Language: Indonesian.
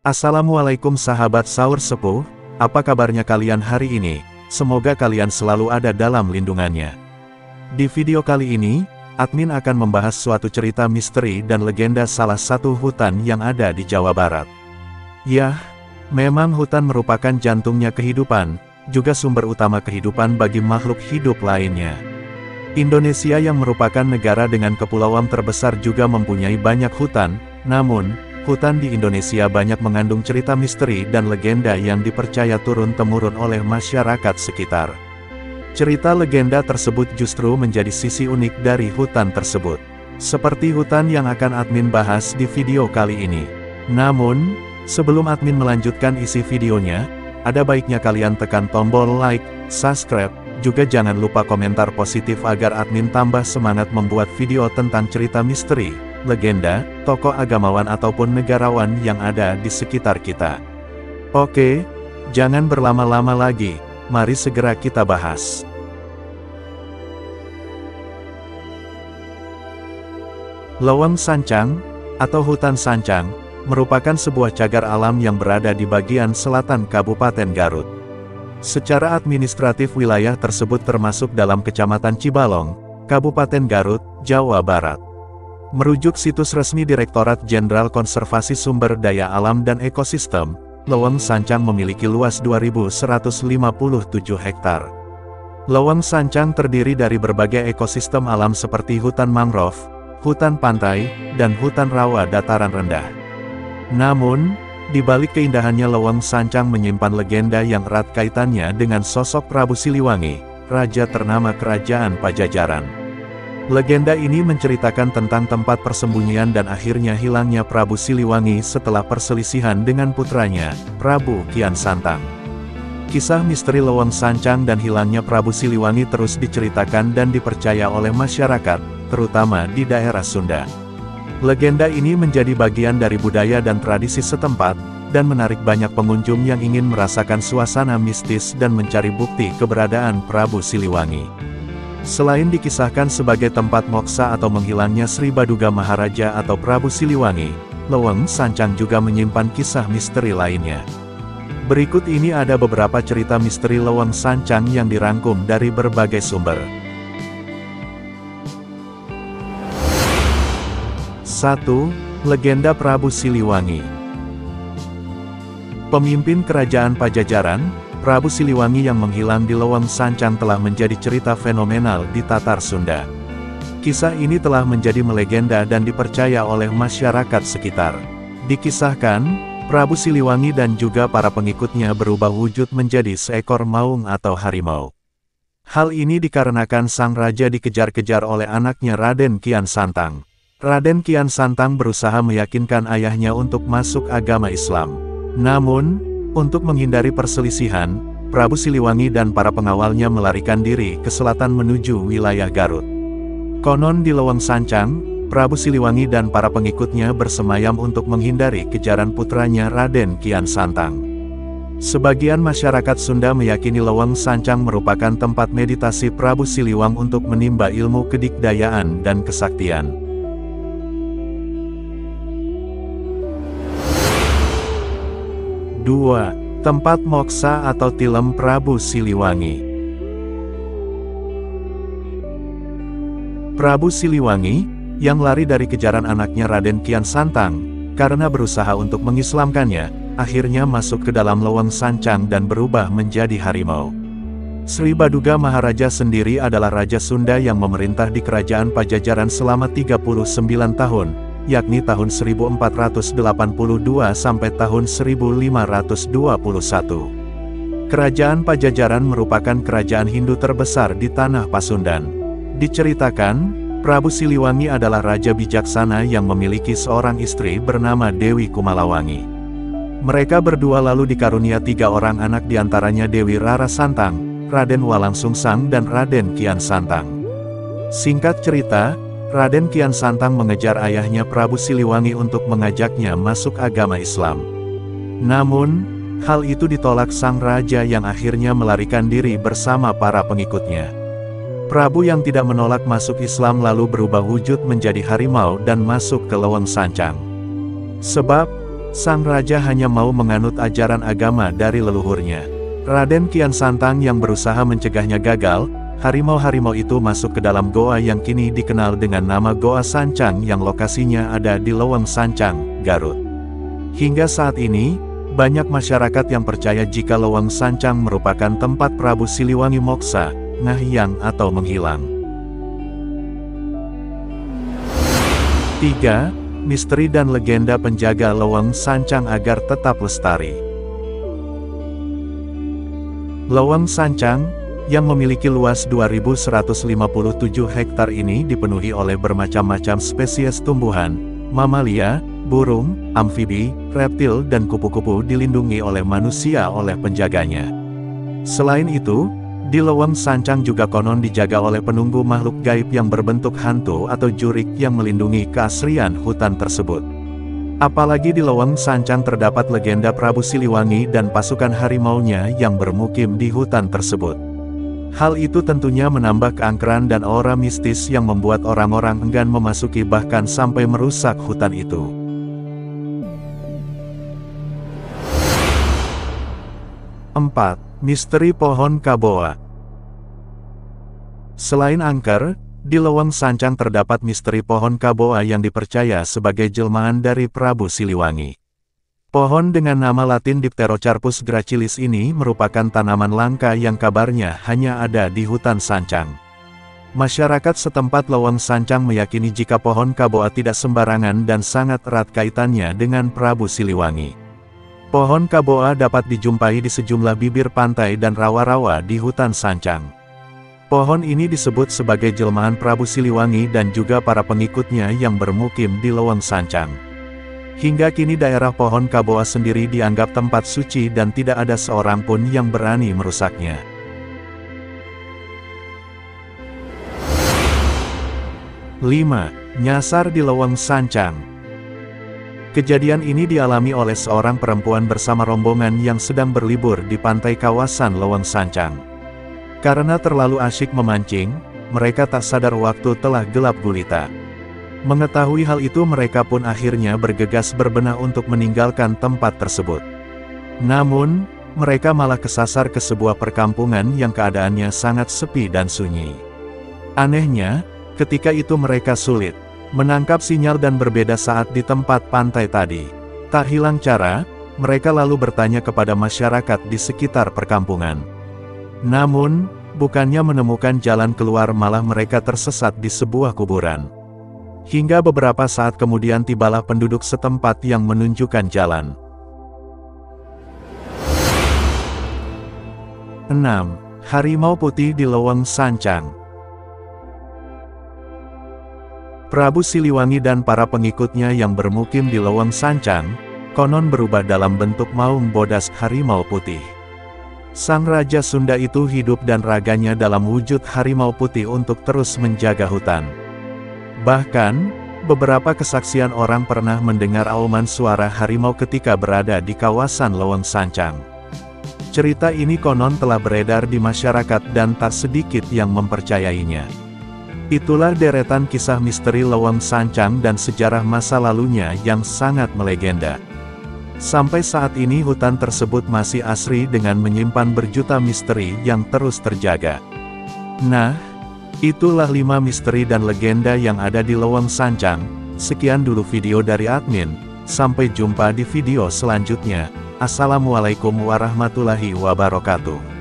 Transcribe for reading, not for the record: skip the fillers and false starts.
Assalamualaikum sahabat Saur Sepuh, apa kabarnya kalian hari ini? Semoga kalian selalu ada dalam lindungannya. Di video kali ini, admin akan membahas suatu cerita misteri dan legenda salah satu hutan yang ada di Jawa Barat. Yah, memang hutan merupakan jantungnya kehidupan, juga sumber utama kehidupan bagi makhluk hidup lainnya. Indonesia yang merupakan negara dengan kepulauan terbesar juga mempunyai banyak hutan, namun, hutan di Indonesia banyak mengandung cerita misteri dan legenda yang dipercaya turun-temurun oleh masyarakat sekitar. Cerita legenda tersebut justru menjadi sisi unik dari hutan tersebut. Seperti hutan yang akan admin bahas di video kali ini. Namun, sebelum admin melanjutkan isi videonya, ada baiknya kalian tekan tombol like, subscribe, juga jangan lupa komentar positif agar admin tambah semangat membuat video tentang cerita misteri, legenda, tokoh agamawan ataupun negarawan yang ada di sekitar kita. Oke, jangan berlama-lama lagi, mari segera kita bahas. Loweng Sancang, atau Hutan Sancang, merupakan sebuah cagar alam yang berada di bagian selatan Kabupaten Garut. Secara administratif wilayah tersebut termasuk dalam Kecamatan Cibalong, Kabupaten Garut, Jawa Barat. Merujuk situs resmi Direktorat Jenderal Konservasi Sumber Daya Alam dan Ekosistem, Loweng Sancang memiliki luas 2.157 hektar. Loweng Sancang terdiri dari berbagai ekosistem alam seperti hutan mangrove, hutan pantai, dan hutan rawa dataran rendah. Namun, di balik keindahannya Loweng Sancang menyimpan legenda yang erat kaitannya dengan sosok Prabu Siliwangi, raja ternama Kerajaan Pajajaran. Legenda ini menceritakan tentang tempat persembunyian dan akhirnya hilangnya Prabu Siliwangi setelah perselisihan dengan putranya, Prabu Kian Santang. Kisah misteri Loweng Sancang dan hilangnya Prabu Siliwangi terus diceritakan dan dipercaya oleh masyarakat, terutama di daerah Sunda. Legenda ini menjadi bagian dari budaya dan tradisi setempat, dan menarik banyak pengunjung yang ingin merasakan suasana mistis dan mencari bukti keberadaan Prabu Siliwangi. Selain dikisahkan sebagai tempat moksa atau menghilangnya Sri Baduga Maharaja atau Prabu Siliwangi, Loweng Sancang juga menyimpan kisah misteri lainnya. Berikut ini ada beberapa cerita misteri Loweng Sancang yang dirangkum dari berbagai sumber. 1. Legenda Prabu Siliwangi. Pemimpin Kerajaan Pajajaran, Prabu Siliwangi yang menghilang di Loweng Sancang telah menjadi cerita fenomenal di Tatar Sunda. Kisah ini telah menjadi melegenda dan dipercaya oleh masyarakat sekitar. Dikisahkan, Prabu Siliwangi dan juga para pengikutnya berubah wujud menjadi seekor maung atau harimau. Hal ini dikarenakan sang raja dikejar-kejar oleh anaknya Raden Kian Santang. Raden Kian Santang berusaha meyakinkan ayahnya untuk masuk agama Islam. Namun, untuk menghindari perselisihan, Prabu Siliwangi dan para pengawalnya melarikan diri ke selatan menuju wilayah Garut. Konon di Loweng Sancang, Prabu Siliwangi dan para pengikutnya bersemayam untuk menghindari kejaran putranya Raden Kian Santang. Sebagian masyarakat Sunda meyakini Loweng Sancang merupakan tempat meditasi Prabu Siliwangi untuk menimba ilmu kedikdayaan dan kesaktian. 2. Tempat moksa atau tilem Prabu Siliwangi. Prabu Siliwangi, yang lari dari kejaran anaknya Raden Kian Santang, karena berusaha untuk mengislamkannya, akhirnya masuk ke dalam Loweng Sancang dan berubah menjadi harimau. Sri Baduga Maharaja sendiri adalah Raja Sunda yang memerintah di Kerajaan Pajajaran selama 39 tahun, yakni tahun 1482 sampai tahun 1521. Kerajaan Pajajaran merupakan kerajaan Hindu terbesar di tanah Pasundan. Diceritakan, Prabu Siliwangi adalah raja bijaksana yang memiliki seorang istri bernama Dewi Kumalawangi. Mereka berdua lalu dikarunia 3 orang anak diantaranya Dewi Rara Santang, Raden Walang Sungsang dan Raden Kian Santang. Singkat cerita, Raden Kian Santang mengejar ayahnya Prabu Siliwangi untuk mengajaknya masuk agama Islam. Namun, hal itu ditolak sang raja yang akhirnya melarikan diri bersama para pengikutnya. Prabu yang tidak menolak masuk Islam lalu berubah wujud menjadi harimau dan masuk ke Loweng Sancang. Sebab, Sang raja hanya mau menganut ajaran agama dari leluhurnya. Raden Kian Santang yang berusaha mencegahnya gagal. Harimau-harimau itu masuk ke dalam goa yang kini dikenal dengan nama Goa Sancang yang lokasinya ada di Leweng Sancang, Garut. Hingga saat ini, banyak masyarakat yang percaya jika Leweng Sancang merupakan tempat Prabu Siliwangi moksa, ngahiang atau menghilang. 3. Misteri dan legenda penjaga Leweng Sancang agar tetap lestari. Leweng Sancang, yang memiliki luas 2.157 hektar ini dipenuhi oleh bermacam-macam spesies tumbuhan, mamalia, burung, amfibi, reptil dan kupu-kupu dilindungi oleh manusia oleh penjaganya. Selain itu, di Leweng Sancang juga konon dijaga oleh penunggu makhluk gaib yang berbentuk hantu atau jurik yang melindungi keasrian hutan tersebut. Apalagi di Leweng Sancang terdapat legenda Prabu Siliwangi dan pasukan harimaunya yang bermukim di hutan tersebut. Hal itu tentunya menambah keangkeran dan aura mistis yang membuat orang-orang enggan memasuki bahkan sampai merusak hutan itu. 4. Misteri Pohon Kaboa. Selain angker, di Leweng Sancang terdapat misteri pohon Kaboa yang dipercaya sebagai jelmaan dari Prabu Siliwangi. Pohon dengan nama Latin Dipterocarpus gracilis ini merupakan tanaman langka yang kabarnya hanya ada di hutan Sancang. Masyarakat setempat Leweng Sancang meyakini jika pohon Kaboa tidak sembarangan dan sangat erat kaitannya dengan Prabu Siliwangi. Pohon Kaboa dapat dijumpai di sejumlah bibir pantai dan rawa-rawa di hutan Sancang. Pohon ini disebut sebagai jelmaan Prabu Siliwangi dan juga para pengikutnya yang bermukim di Leweng Sancang. Hingga kini daerah pohon Kaboa sendiri dianggap tempat suci dan tidak ada seorang pun yang berani merusaknya. Lima. Nyasar di Leweng Sancang. Kejadian ini dialami oleh seorang perempuan bersama rombongan yang sedang berlibur di pantai kawasan Leweng Sancang. Karena terlalu asyik memancing, mereka tak sadar waktu telah gelap gulita. Mengetahui hal itu mereka pun akhirnya bergegas berbenah untuk meninggalkan tempat tersebut. Namun, mereka malah kesasar ke sebuah perkampungan yang keadaannya sangat sepi dan sunyi. Anehnya, ketika itu mereka sulit menangkap sinyal dan berbeda saat di tempat pantai tadi. Tak hilang cara, mereka lalu bertanya kepada masyarakat di sekitar perkampungan. Namun, bukannya menemukan jalan keluar malah mereka tersesat di sebuah kuburan. Hingga beberapa saat kemudian tibalah penduduk setempat yang menunjukkan jalan. 6. Harimau Putih di Leweng Sancang. Prabu Siliwangi dan para pengikutnya yang bermukim di Leweng Sancang, konon berubah dalam bentuk maung bodas harimau putih. Sang Raja Sunda itu hidup dan raganya dalam wujud harimau putih untuk terus menjaga hutan. Bahkan, beberapa kesaksian orang pernah mendengar auman suara harimau ketika berada di kawasan Leweng Sancang. Cerita ini konon telah beredar di masyarakat dan tak sedikit yang mempercayainya. Itulah deretan kisah misteri Leweng Sancang dan sejarah masa lalunya yang sangat melegenda. Sampai saat ini hutan tersebut masih asri dengan menyimpan berjuta misteri yang terus terjaga. Nah, itulah 5 misteri dan legenda yang ada di Leweng Sancang. Sekian dulu video dari admin, sampai jumpa di video selanjutnya. Assalamualaikum warahmatullahi wabarakatuh.